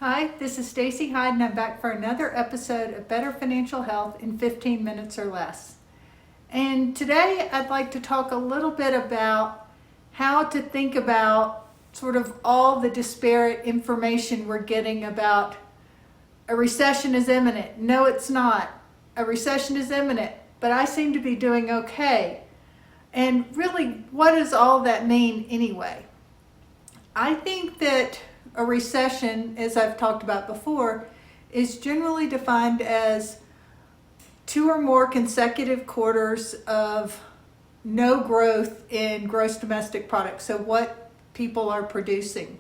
Hi, this is Stacey Hyde, and I'm back for another episode of Better Financial Health in 15 minutes or less. And today I'd like to talk a little bit about how to think about sort of all the disparate information we're getting about a recession is imminent. No, it's not. A recession is imminent, but I seem to be doing okay. And really, what does all that mean anyway? I think that a recession, as I've talked about before, is generally defined as 2 or more consecutive quarters of no growth in gross domestic product, so what people are producing.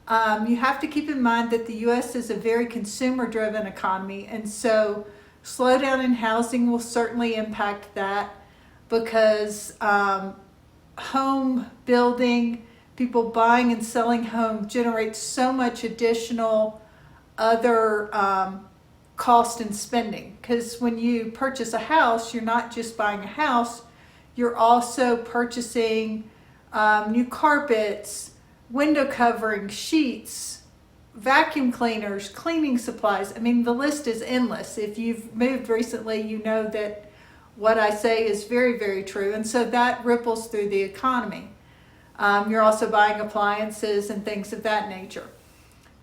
You have to keep in mind that the U.S. is a very consumer-driven economy, and so slowdown in housing will certainly impact that because home building, people buying and selling homes generates so much additional other cost and spending. Because when you purchase a house, you're not just buying a house, you're also purchasing new carpets, window covering, sheets, vacuum cleaners, cleaning supplies. I mean, the list is endless. If you've moved recently, you know that what I say is very, very true. And so that ripples through the economy. You're also buying appliances and things of that nature.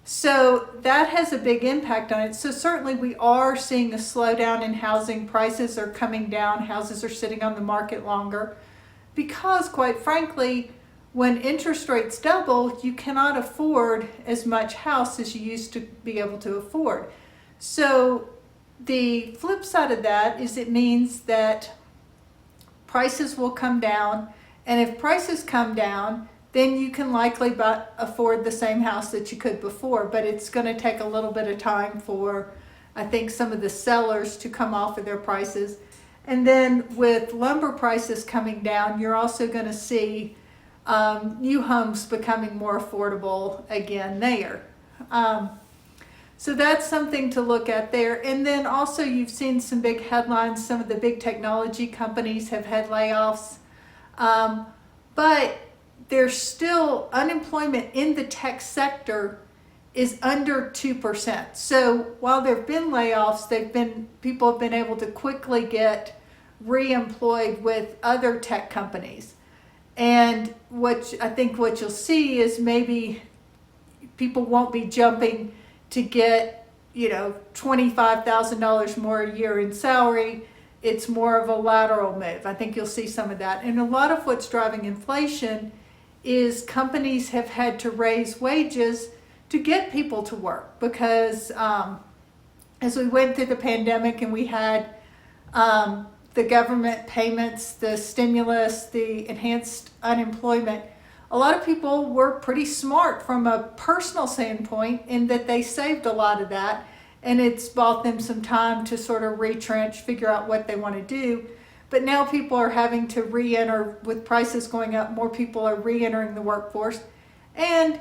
So that has a big impact on it. So certainly we are seeing a slowdown in housing. Prices are coming down. Houses are sitting on the market longer because, quite frankly, when interest rates double, you cannot afford as much house as you used to be able to afford. So the flip side of that is it means that prices will come down. And if prices come down, then you can likely afford the same house that you could before. But it's going to take a little bit of time for, I think, some of the sellers to come off of their prices. And then with lumber prices coming down, you're also going to see new homes becoming more affordable again there. So that's something to look at there. And then also you've seen some big headlines. Some of the big technology companies have had layoffs. But there's still unemployment in the tech sector is under 2%. So while there have been layoffs, people have been able to quickly get re-employed with other tech companies. And what you'll see is maybe people won't be jumping to get, $25,000 more a year in salary. It's more of a lateral move. I think you'll see some of that. And a lot of what's driving inflation is companies have had to raise wages to get people to work because as we went through the pandemic and we had the government payments, the stimulus, the enhanced unemployment, a lot of people were pretty smart from a personal standpoint in that they saved a lot of that, and it's bought them some time to sort of retrench, figure out what they want to do. But now people are having to re-enter, with prices going up, more people are re-entering the workforce. And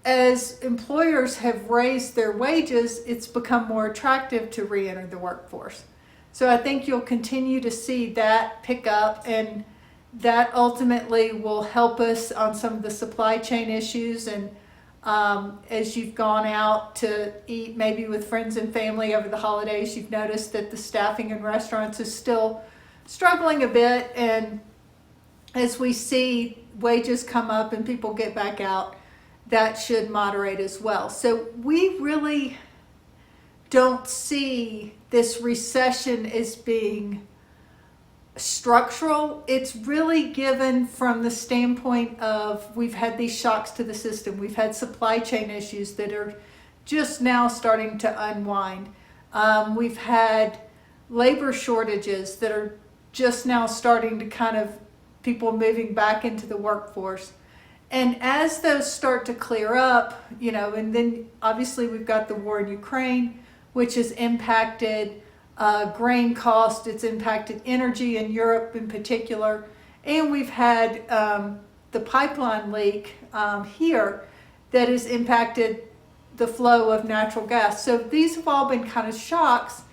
as employers have raised their wages, it's become more attractive to re-enter the workforce. So I think you'll continue to see that pick up, and that ultimately will help us on some of the supply chain issues. And as you've gone out to eat maybe with friends and family over the holidays, you've noticed that the staffing in restaurants is still struggling a bit. And as we see wages come up and people get back out, that should moderate as well. So we really don't see this recession as being structural. It's really given from the standpoint of we've had these shocks to the system. We've had supply chain issues that are just now starting to unwind. We've had labor shortages that are just now starting to kind of people moving back into the workforce. And as those start to clear up, and then obviously we've got the war in Ukraine, which has impacted grain cost, it's impacted energy in Europe in particular, and we've had the pipeline leak here that has impacted the flow of natural gas. So these have all been kind of shocks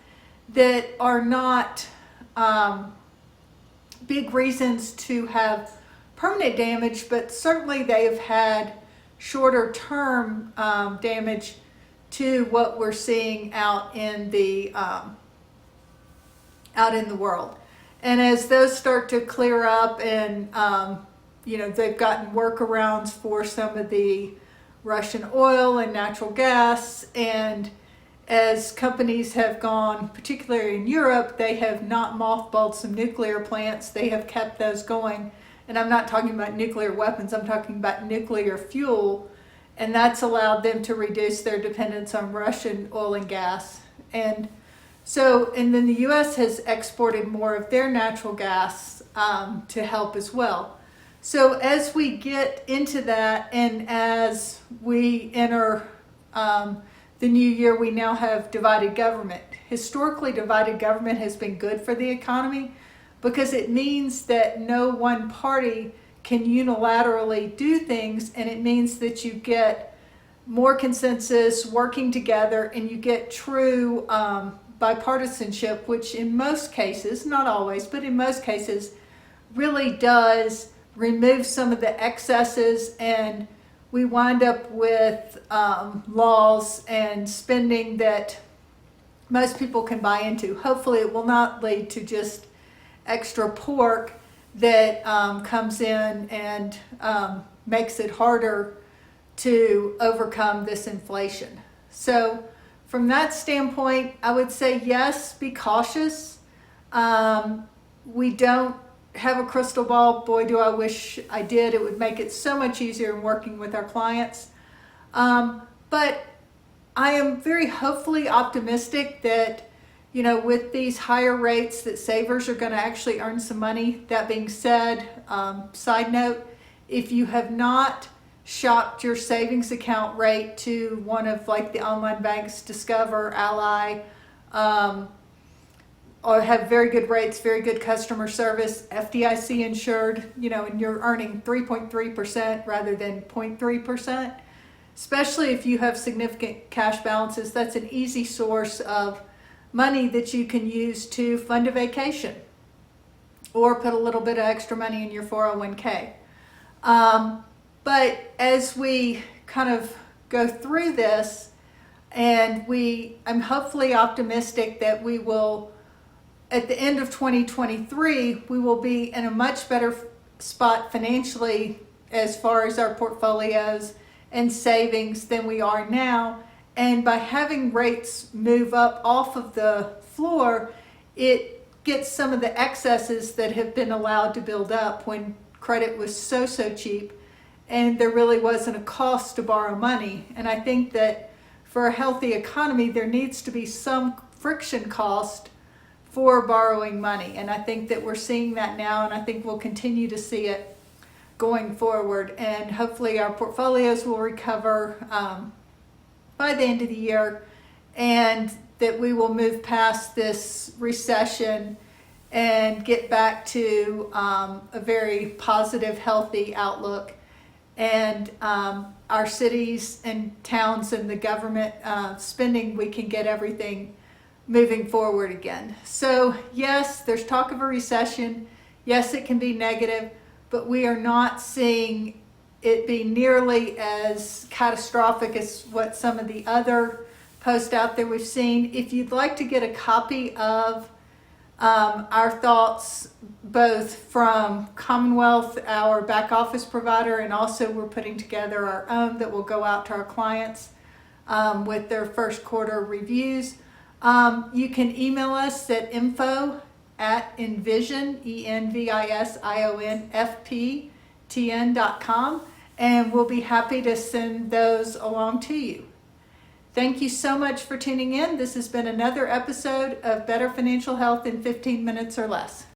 that are not big reasons to have permanent damage, but certainly they have had shorter term damage to what we're seeing out in the world. And as those start to clear up and they've gotten workarounds for some of the Russian oil and natural gas, and as companies have gone, particularly in Europe, they have not mothballed some nuclear plants. They have kept those going. And I'm not talking about nuclear weapons, I'm talking about nuclear fuel. And that's allowed them to reduce their dependence on Russian oil and gas. And then the U.S. has exported more of their natural gas to help as well. So as we get into that, and as we enter the new year, we now have divided government. Historically, divided government has been good for the economy because it means that no one party can unilaterally do things, and it means that you get more consensus, working together, and you get true bipartisanship, which in most cases, not always, but in most cases, really does remove some of the excesses, and we wind up with laws and spending that most people can buy into. Hopefully it will not lead to just extra pork that comes in and makes it harder to overcome this inflation. So from that standpoint, I would say yes, be cautious. We don't have a crystal ball. Boy, do I wish I did. It would make it so much easier in working with our clients. But I am very hopefully optimistic that, with these higher rates, that savers are going to actually earn some money. That being said, side note, if you have not shopped your savings account rate to one of like the online banks, Discover, Ally, or have very good rates, very good customer service, FDIC insured, and you're earning 3.3% rather than 0.3%, especially if you have significant cash balances, that's an easy source of money that you can use to fund a vacation or put a little bit of extra money in your 401k. But as we kind of go through this, and I'm hopefully optimistic that we will, at the end of 2023, we will be in a much better spot financially as far as our portfolios and savings than we are now. And by having rates move up off of the floor, it gets some of the excesses that have been allowed to build up when credit was so cheap and there really wasn't a cost to borrow money. And I think that for a healthy economy, there needs to be some friction cost for borrowing money. And I think that we're seeing that now, and I think we'll continue to see it going forward. And hopefully our portfolios will recover by the end of the year, and that we will move past this recession and get back to a very positive, healthy outlook. And our cities and towns and the government spending, we can get everything moving forward again. So yes, there's talk of a recession. Yes, it can be negative, but we are not seeing it be nearly as catastrophic as what some of the other posts out there we've seen. If you'd like to get a copy of our thoughts, both from Commonwealth, our back office provider, and also we're putting together our own that will go out to our clients with their first quarter reviews. You can email us at info@envision, envisionfptn.com, and we'll be happy to send those along to you. Thank you so much for tuning in. This has been another episode of Better Financial Health in 15 minutes or less.